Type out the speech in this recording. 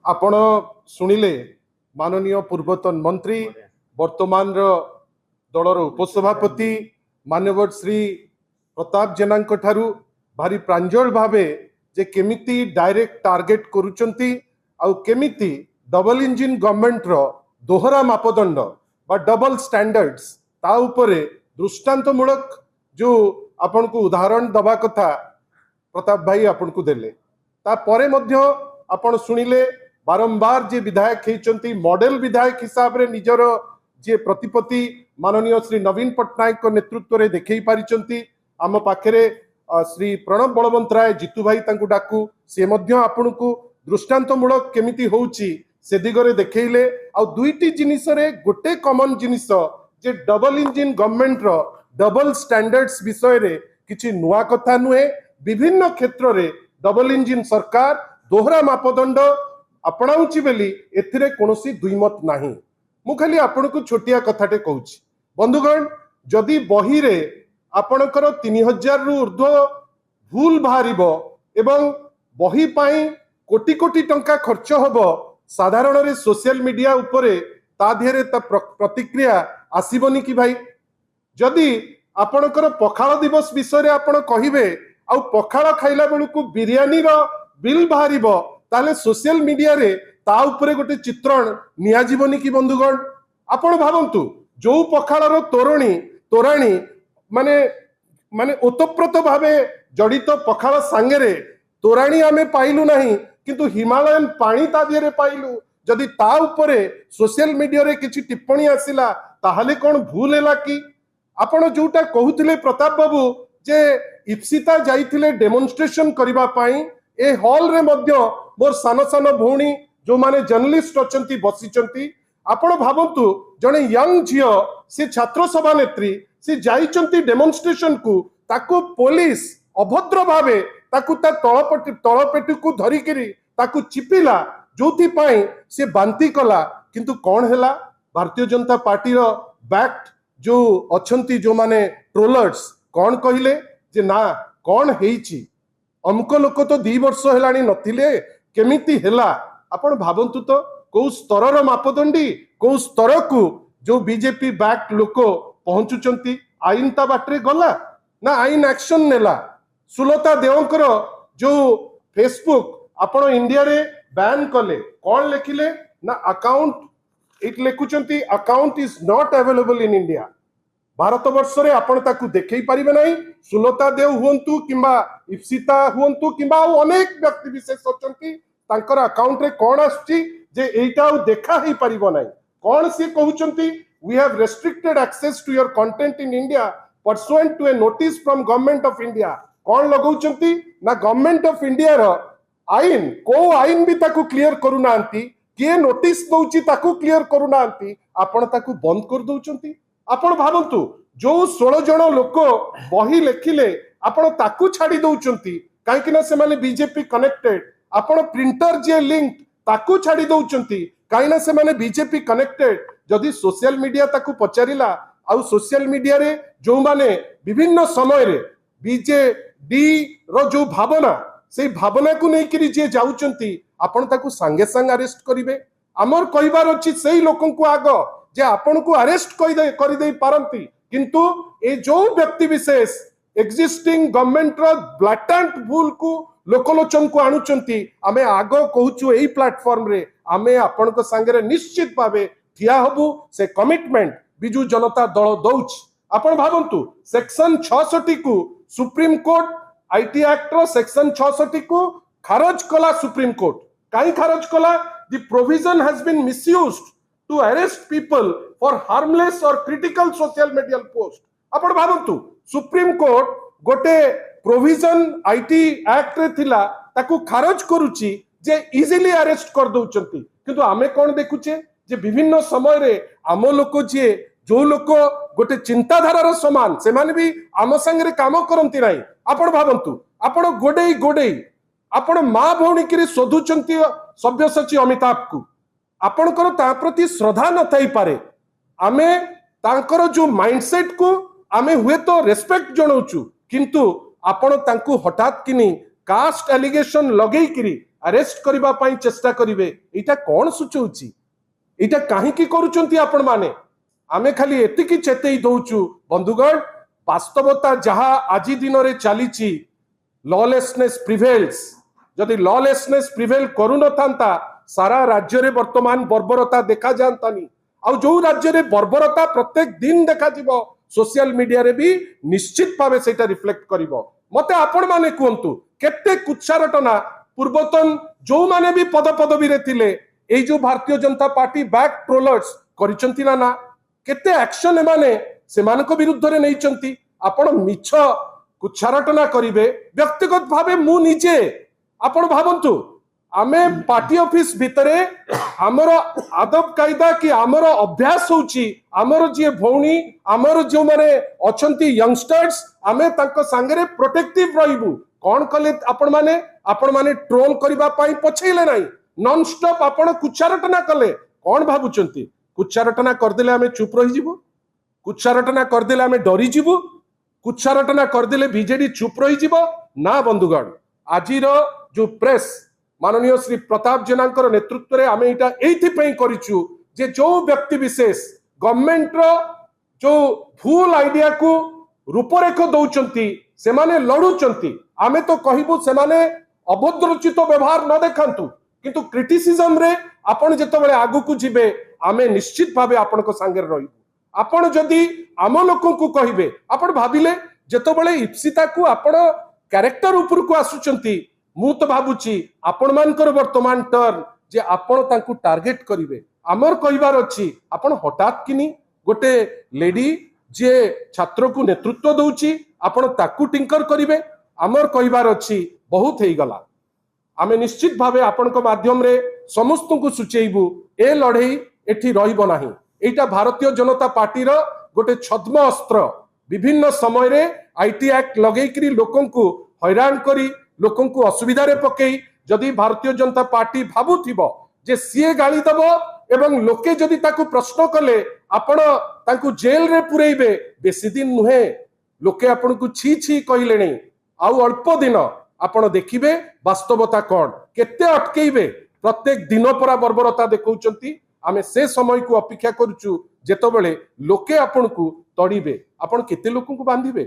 आपण शुणिले माननीय पूर्वतन मंत्री वर्तमान दलर उपसभापति मानव श्री प्रताप जेना भारी प्रांजल भावे जे केमिति डायरेक्ट टार्गेट करुचंती आउ केमिति डबल इंजिन गवर्नमेंट रो दोहरा मापदंड बा डबल स्टैंडर्ड्स ता उपरे दृष्टांतमूलक जो आपन को उदाहरण दबा कथा प्रताप भाई आपन को देले ता परे मध्य आपण शुणिले बारंबार जे विधायक होती मॉडल विधायक हिसाब रे निजर जे प्रतिपत्ति माननीय श्री नवीन पट्टनायक नेतृत्व रे देखई पारिचंती आम पाखरे श्री प्रणब बलवंत राय जीतू भाई तांकु डाकू से मध्य आपण को दृष्टांतमूलक केमिति होउची से दिगरे देखैले आ दुईटी जिनिस रे गोटे कॉमन जिनिस जे डबल इंजिन गवर्नमेंट रो डबल स्टैंडर्ड्स विषय रे किछि नुआ कथा नुहे विभिन्न क्षेत्र रे डबल इंजिन सरकार दोहरा मापदंड अपनाउची बेली एथिरे कोनोसी दुईमत नाही मु खाली आपण को छोटिया कथाटे कहूची बंधुगण जदि बही रे आपणकर 3000 रु ऊर्ध्व भूल बाहरिबो एवं बही पाई कोटी कोटी टंका खर्च होबो साधारण रे सोशल मीडिया उपरे ता धेरे ता प्रतिक्रिया आसीबनी कि भाई जदि आपणकर पखाळ दिवस विषय रे आपण कहिबे आ पखाळ खाइला बेलकु बिरयानी रो बिल बाहरिबो ताले सोशल मीडिया रे ता उपरे गोटे चित्रण निया जीवनी की बंधुगण आपण भाबंतु जो पखाळर तोराणी माने माने ओतप्रोत भावे जड़ित पखाळ सांगेरे तोराणी आमे पाइलु नाही किंतु हिमालयन पानी ता दिरे पाइलु जदि ता उपरे सोशल मीडिया रे किछि टिप्पणी आसिला ताहाले कोन भूल हैला कि आपण जोटा कहउथिले प्रताप बाबू जे इप्सिता जाइथिले डेमोन्स्ट्रेशन करिबा पाई ए हॉल रे मध्य मोर सान सान भौणी जो माने जर्नलिस्ट अछंती बसिचंती आपण भाबंतु जने यंग झियो से छात्र सभा नेत्री से जाइचंती डेमोन्स्ट्रेशन को ताको पुलिस अभद्र भावे ताकू ता तळपेटी को धरिकिरी ताकू चिपिला जोथि पाई से बांती कला किंतु कौन हैला भारतीय जनता पार्टी रो बैक्ट जो अछंती जो माने ट्रोलर्स कौन कहिले जे ना कौन हेइची अमुक लोक तो 2 वर्ष हेलानी नथिले केमिति हेला आपण भाबंतु तो को स्तर मापदंडी को स्तर को जो बीजेपी बैक्ट लोक पहुंचुचंती आईन ता बाटरे गला ना आईन एक्शन नेला सुलता देवंकर जो फेसबुक आपण इंडिया रे बैन कले कौन लिखिले ना अकाउंट इट लिखुचंती account is not available in India Bharat वर्ष रे आपण ताकू देखै परिबे नाही सुलता देव हुंतु किंबा इप्सिता हुंतु किंबा अनेक व्यक्ति विशेष अछंती तांकर अकाउंट रे कौन आछी जे एटा देखा ही परिबो नाही कौन से कहउचंती we have restricted access to your content in India pursuant to a notice from government of India कौन लगौचंती ना गवर्नमेंट ऑफ इंडिया रो आईन को आईन भी ताकू क्लियर करू नांती के नोटिस दउची ताकू क्लियर करू नांती आपण ताकू बंद कर दउचंती आपण भाबंतु जो 16 जण लोक बही लेखिले आपण ताकू छाडी दउचंती काहे कि ना से माने बीजेपी कनेक्टेड आपण प्रिंटर जे लिंक ताकू छाडी दउचंती काहे ना से माने बीजेपी कनेक्टेड जदि सोशल मीडिया ताकू पचारिला आउ सोशल मीडिया रे जो माने विभिन्न समय रे बीजेडी रो जो भावना से भावना को नहीं करी जे जाउचंती आपण ताकू संगे संग अरेस्ट करिवे हमर कहिबार अछि सेही लोकन को आगो जे आपण को अरेस्ट कर दे पारंती किंतु ए जो व्यक्ति विशेष एक्जिस्टिंग गवर्नमेंट रो ब्लैटेंट भूल को लोकलोचन को आणुचंती आमे आगो कहूचु एही प्लेटफॉर्म रे आमे आपण को संगे रे निश्चित भावे ठिया हबु से कमिटमेंट बिजू जनता दल दउछ आपण भाबंतु सेक्शन 66 को सुप्रीम कोर्ट आईटी एक्ट रो सेक्शन 66 को खारज कला सुप्रीम कोर्ट काई खारज कला the provision has been misused to arrest people for harmless or critical social media post आपण भाबंतु सुप्रीम कोर्ट गोटे प्रोविजन आईटी एक्ट रे थिला ताकू खारज करूची जे इजीली अरेस्ट कर दउचंती किंतु आमे कोन देखुचे जे विभिन्न समय रे आम लोक जे जो लोक गोटे चिंताधारार समान से माने भी आम संगे काम करंती नाही आपण भाबंतु आपण गोडेई आपण मां भौणी के शोधुचंती सभ्यसाची अमिताभ को आपणकर ता प्रति श्रद्धा न थाई पारे आमे तांकर जो माइंडसेट को आमे हुए तो रेस्पेक्ट जणाउछु किंतु आपण तांकु हठात किनी कास्ट एलिगेशन लगेई किरी अरेस्ट करबा पई चेष्टा करिवे एटा कोन सूचौची एटा काहे की करूचंती आपण माने आमे खाली एतिकी चेतई दउचु बंधुगण वास्तवता जहा आजि दिन रे चलीची लॉलेसनेस प्रिवेल्स जदि लॉलेसनेस प्रिवेल करू न थांता सारा राज्य रे वर्तमान बर्बरता देखा जानतानी आ जो राज्य रे बर्बरता प्रत्येक दिन देखा जिवो सोशल मीडिया रे भी निश्चित भावे सेटा रिफ्लेक्ट करिवो मते आपण माने कहंतु केते कुच्छारटना पूर्वतन जो माने भी पद पदवी रे थिले एई जो Bharatiya Janata party back trollers करिसंती ना केते एक्शन एमाने सेमानक विरुद्ध रे नैचंती आपण मिछ कुच्छारटना करिवे व्यक्तिगत भावे मु निजे आपण भावंतु आमे पार्टी ऑफिस भितरे आमर आदब कायदा कि आमर अभ्यास होची आमर जे भौणी आमर जो माने अछंती यंगस्टर्स आमे तांको संगरे प्रोटेक्टिव रहिबु कोन कले आपण माने ट्रोल करिबा पई पछैले नाही नॉन स्टॉप आपण कुच्छारटना कले कोन भाबुचंती कुच्छारटना करदेले आमे चुप रहि जिवो कुच्छारटना करदेले आमे डरी जिवो कुच्छारटना करदेले बीजेडी चुप रहि जिवो ना बंधुगण आजिर जो प्रेस माननीय श्री प्रताप जेना नेतृत्व में आम यहाँ ये करिचु जे जो व्यक्ति विशेष गवर्नमेंट रो जो भूल आइडिया को रूपरेख दौरान से माने लड़ुचंती आमे तो कहबू से माने अभद्रचित व्यवहार न देखांतु किंतु क्रिटिसिज्म रे आपण जेतबेले आगु को जिबे आमे निश्चित भावे आपण को सांगे रहिबू आपण जदी आम लोकन को कहिबे आपण भाबिले जेतबेले इप्सिता को आपण कैरेक्टर ऊपर को आसुचंती मु तो भाबुची आपण मानकर वर्तमान टर्न जे आपण तांकु टार्गेट करिवे आमर कहिबार अछि आपण हठात किनी गोटे लेडी जे छात्र को नेतृत्व दउची आपण ताकु टिंकर करिवे आमर कहिबार अछि बहुत हेई गला आमे निश्चित भावे आपण को माध्यम रे समस्त को सुचेइबू ए लड़ाई एठी रहिबो नाही एटा भारतीय जनता पार्टी रो गोटे छद्म अस्त्र विभिन्न समय रे आईटी एक्ट लगेकरी लोकन को हैरान करी लोकन को असुविधा रे पकई जदि भारतीय जनता पार्टी भाबुथिबो जे सीए गाली दबो एवं लोके जदि ताकु प्रश्न कले आपण ताकु जेल रे पुरेइबे बेसी दिन नुहे लोके आपण को छी छी कहिले नै आउ अल्प दिन आपण देखिबे वास्तवता कोन केते अटकेइबे प्रत्येक दिन परा बर्बरता देखौचंती आमे से समय को अपेक्षा करूचु जेतबेले लोके आपण को तड़ीबे आपण केते लोकन को बांधिबे।